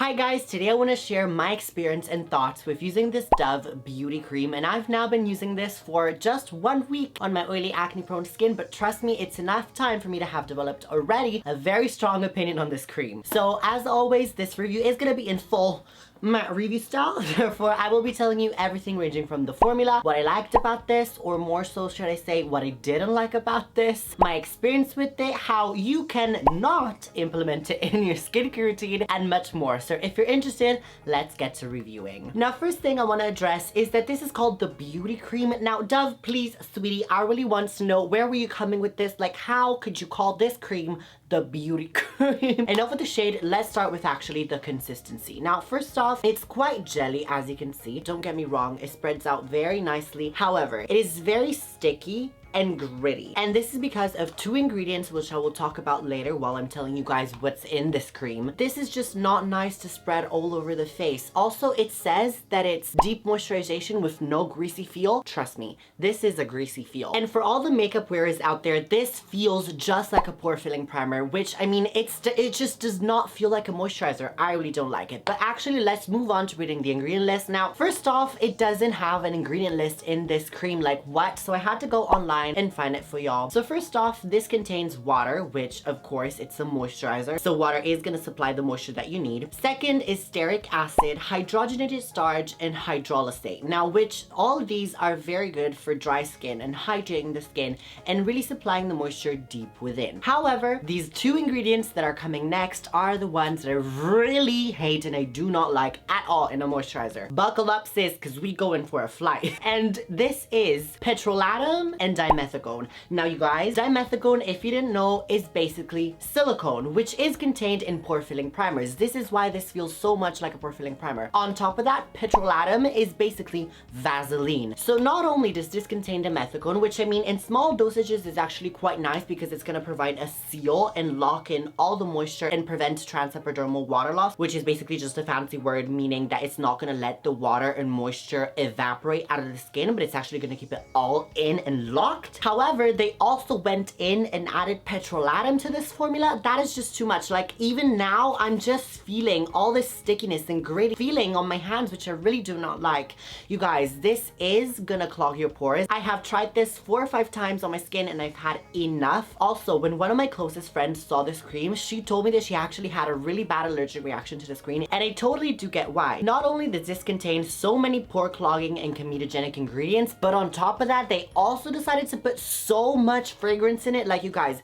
Hi guys, today I want to share my experience and thoughts with using this Dove beauty cream, and I've now been using this for just 1 week on my oily acne prone skin, but trust me, it's enough time for me to have developed already a very strong opinion on this cream. So as always, this review is going to be in full matte review style, therefore I will be telling you everything ranging from the formula, what I liked about this, or more so should I say what I didn't like about this, my experience with it, how you can not implement it in your skincare routine, and much more. So if you're interested, let's get to reviewing. Now, first thing I want to address is that this is called the beauty cream. Now Dove, please sweetie, I really want to know, where were you coming with this? Like, how could you call this cream the beauty cream? Enough with the shade, let's start with actually the consistency. Now first off, it's quite jelly, as you can see. Don't get me wrong, it spreads out very nicely. However, it is very sticky and gritty, and this is because of two ingredients which I will talk about later while I'm telling you guys what's in this cream. This is just not nice to spread all over the face. Also, it says that it's deep moisturization with no greasy feel. Trust me, this is a greasy feel. And for all the makeup wearers out there, this feels just like a pore filling primer, which I mean, it just does not feel like a moisturizer. I really don't like it. But actually, let's move on to reading the ingredient list. Now first off, it doesn't have an ingredient list in this cream. Like, what? So I had to go online and find it for y'all. So first off, this contains water, which of course it's a moisturizer, so water is going to supply the moisture that you need. Second is stearic acid, hydrogenated starch, and hydrolysate. Now, which all of these are very good for dry skin and hydrating the skin and really supplying the moisture deep within. However, these two ingredients that are coming next are the ones that I really hate and I do not like at all in a moisturizer. Buckle up, sis, because we going for a flight. And this is petrolatum and dimethicone. Now you guys, dimethicone, if you didn't know, is basically silicone, which is contained in pore filling primers. This is why this feels so much like a pore filling primer. On top of that, petrolatum is basically Vaseline. So not only does this contain dimethicone, which I mean in small dosages is actually quite nice because it's going to provide a seal and lock in all the moisture and prevent transepidermal water loss, which is basically just a fancy word meaning that it's not going to let the water and moisture evaporate out of the skin, but it's actually going to keep it all in and locked. However, they also went in and added petrolatum to this formula. That is just too much. Like, even now I'm just feeling all this stickiness and gritty feeling on my hands, which I really do not like. You guys, this is gonna clog your pores. I have tried this 4 or 5 times on my skin and I've had enough. Also, when one of my closest friends saw this cream, she told me that she actually had a really bad allergic reaction to this cream, and I totally do get why. Not only does this contain so many pore clogging and comedogenic ingredients, but on top of that, they also decided to put so much fragrance in it. Like, you guys,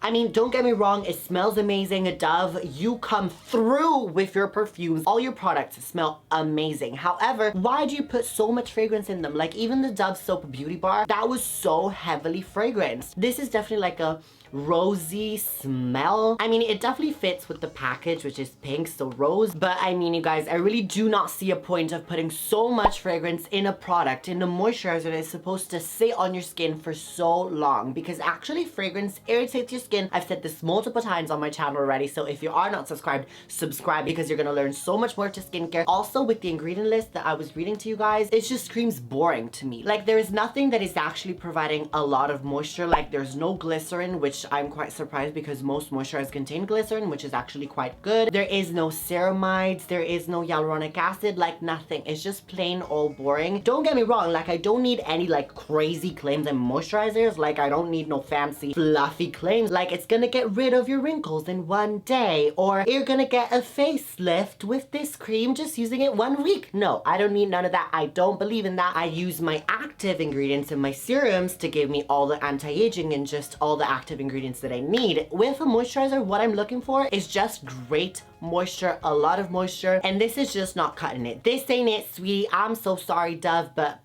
I mean, don't get me wrong, it smells amazing. Dove, you come through with your perfumes. All your products smell amazing. However, why do you put so much fragrance in them? Like, even the Dove soap beauty bar, that was so heavily fragranced. This is definitely like a rosy smell. I mean, it definitely fits with the package, which is pink, so rose. But I mean, you guys, I really do not see a point of putting so much fragrance in a product, in a moisturizer that is supposed to sit on your skin for so long, because actually fragrance irritates your skin. I've said this multiple times on my channel already, so if you are not subscribed, subscribe, because you're gonna learn so much more to skincare. Also, with the ingredient list that I was reading to you guys, it just screams boring to me. Like, there is nothing that is actually providing a lot of moisture. Like, there's no glycerin, which I'm quite surprised because most moisturizers contain glycerin, which is actually quite good. There is no ceramides, there is no hyaluronic acid, like nothing. It's just plain old boring. Don't get me wrong, like, I don't need any like crazy claims and moisturizers. Like, I don't need no fancy fluffy claims like it's gonna get rid of your wrinkles in 1 day, or you're gonna get a facelift with this cream just using it 1 week. No, I don't need none of that. I don't believe in that. I use my active ingredients in my serums to give me all the anti-aging and just all the active ingredients that I need. With a moisturizer, what I'm looking for is just great moisture, a lot of moisture, and this is just not cutting it. This ain't it, sweetie. I'm so sorry, Dove, but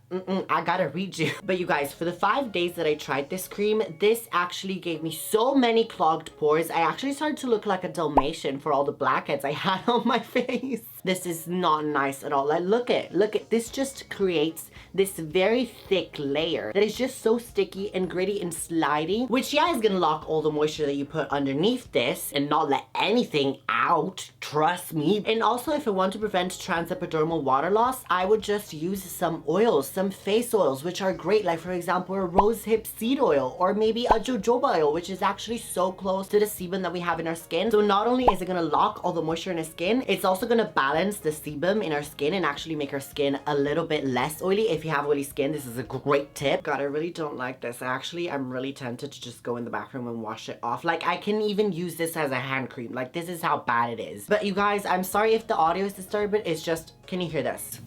I gotta read you. But you guys, for the 5 days that I tried this cream, this actually gave me so many clogged pores. I actually started to look like a Dalmatian for all the blackheads I had on my face. This is not nice at all. Like, look at this just creates this very thick layer that is just so sticky and gritty and slidey, which yeah is gonna lock all the moisture that you put underneath this and not let anything out, trust me. And also, if I want to prevent transepidermal water loss, I would just use some oils, some some face oils, which are great, like for example, a rosehip seed oil, or maybe a jojoba oil, which is actually so close to the sebum that we have in our skin. So not only is it gonna lock all the moisture in our skin, it's also gonna balance the sebum in our skin and actually make our skin a little bit less oily. If you have oily skin, this is a great tip. God, I really don't like this. Actually, I'm really tempted to just go in the bathroom and wash it off. Like, I can even use this as a hand cream. Like, this is how bad it is. But you guys, I'm sorry if the audio is disturbed. It's just, can you hear this?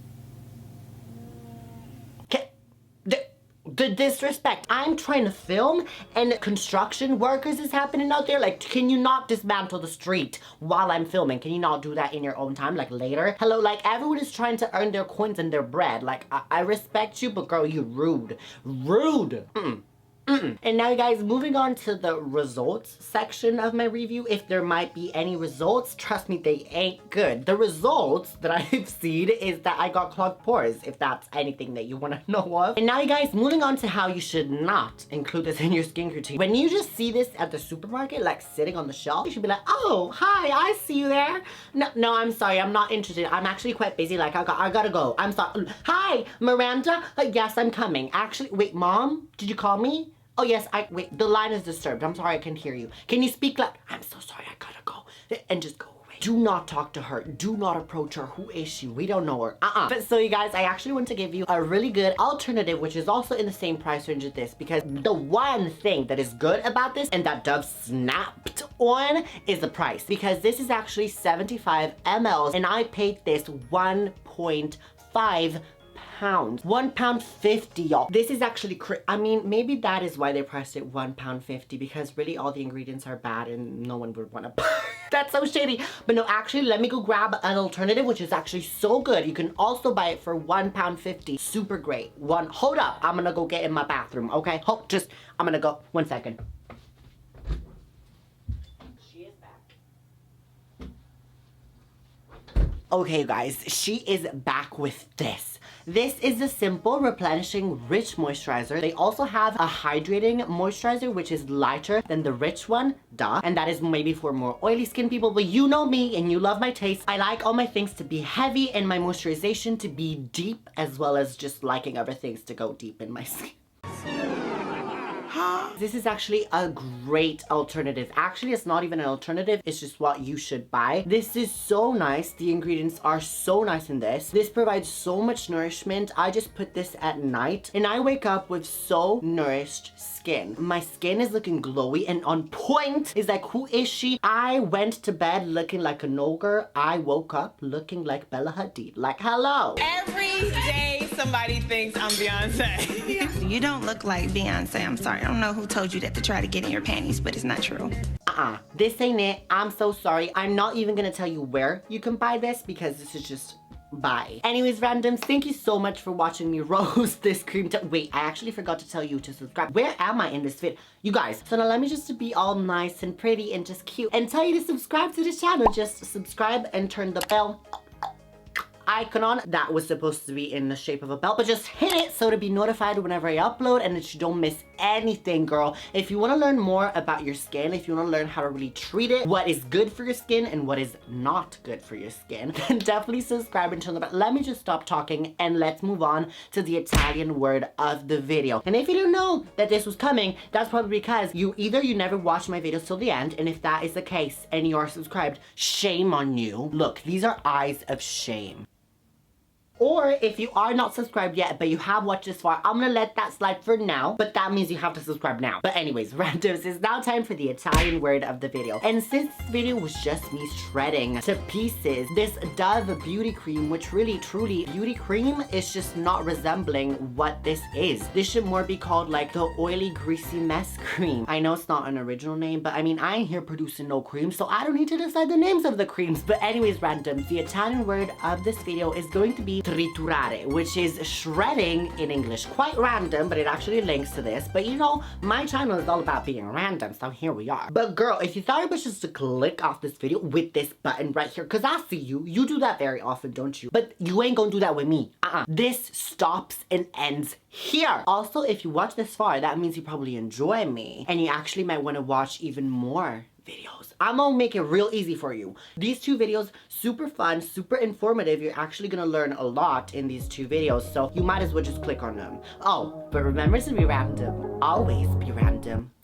The disrespect. I'm trying to film and construction workers is happening out there. Like, can you not dismantle the street while I'm filming? Can you not do that in your own time, like later? Hello, like everyone is trying to earn their coins and their bread. Like, I respect you, but girl, you rude. Rude. And now, you guys, moving on to the results section of my review. If there might be any results, trust me, they ain't good. The results that I've seen is that I got clogged pores, if that's anything that you want to know of. And now, you guys, moving on to how you should not include this in your skincare routine. When you just see this at the supermarket, like sitting on the shelf, you should be like, oh, hi, I see you there. No, I'm sorry, I'm not interested. I'm actually quite busy. Like, I gotta go. I'm sorry. Hi, Miranda. Yes, I'm coming. Actually, wait, Mom, did you call me? Oh yes, wait, the line is disturbed. I'm sorry, I can hear you. Can you speak like, I'm so sorry, I gotta go. And just go away. Do not talk to her. Do not approach her. Who is she? We don't know her. But so you guys, I actually want to give you a really good alternative, which is also in the same price range as this, because the one thing that is good about this and that Dove snapped on is the price, because this is actually 75 ml and I paid this 1.5 pounds. £1.50, y'all. This is actually I mean, maybe that is why they priced it £1.50, because really all the ingredients are bad and no one would want to buy. That's so shady. But no, actually, let me go grab an alternative, which is actually so good. You can also buy it for £1.50. Super great. Hold up. I'm gonna go get in my bathroom, okay? I'm gonna go. 1 second. She is back. Okay, guys, she is back with this. This is a simple replenishing rich moisturizer. They also have a hydrating moisturizer, which is lighter than the rich one, duh. And that is maybe for more oily skin people, but you know me and you love my taste. I like all my things to be heavy and my moisturization to be deep, as well as just liking other things to go deep in my skin. This is actually a great alternative. Actually, it's not even an alternative. It's just what you should buy. This is so nice. The ingredients are so nice in this. This provides so much nourishment. I just put this at night and I wake up with so nourished skin. My skin is looking glowy and on point. It's like, who is she? I went to bed looking like an ogre. I woke up looking like Bella Hadid. Like, hello. Every day somebody thinks I'm Beyonce. You don't look like Beyonce. I'm sorry. I don't know who told you that to try to get in your panties, but it's not true. This ain't it. I'm so sorry. I'm not even gonna tell you where you can buy this, because this is just bye. Anyways, randoms, thank you so much for watching me roast this cream. Wait, I actually forgot to tell you to subscribe. Where am I in this vid? You guys, so now let me just be all nice and pretty and just cute and tell you to subscribe to the channel. Just subscribe and turn the bell icon on. That was supposed to be in the shape of a bell, but just hit it so to be notified whenever I upload and that you don't miss anything, girl. If you want to learn more about your skin, if you want to learn how to really treat it, what is good for your skin and what is not good for your skin, then definitely subscribe and turn the bell. Let me just stop talking and let's move on to the Italian word of the video. And if you didn't know that this was coming, that's probably because you never watched my videos till the end, and if that is the case and you are subscribed, shame on you. Look, these are eyes of shame. Or if you are not subscribed yet, but you have watched this far, I'm gonna let that slide for now, but that means you have to subscribe now. But anyways, randoms, it's now time for the Italian word of the video. And since this video was just me shredding to pieces this Dove beauty cream, which really, truly, beauty cream is just not resembling what this is. This should more be called like the oily, greasy mess cream. I know it's not an original name, but I mean, I ain't here producing no cream, so I don't need to decide the names of the creams. But anyways, randoms, the Italian word of this video is going to be triturare, which is shredding in English. Quite random, but it actually links to this. But you know, my channel is all about being random, so here we are. But girl, if you thought it was just to click off this video with this button right here, because I see you do that very often, don't you? But you ain't gonna do that with me. This stops and ends here. Also, if you watch this far, that means you probably enjoy me and you actually might want to watch even more videos. I'm gonna make it real easy for you. These 2 videos, super fun, super informative. You're actually gonna learn a lot in these 2 videos, so you might as well just click on them. Oh, but remember to be random. Always be random.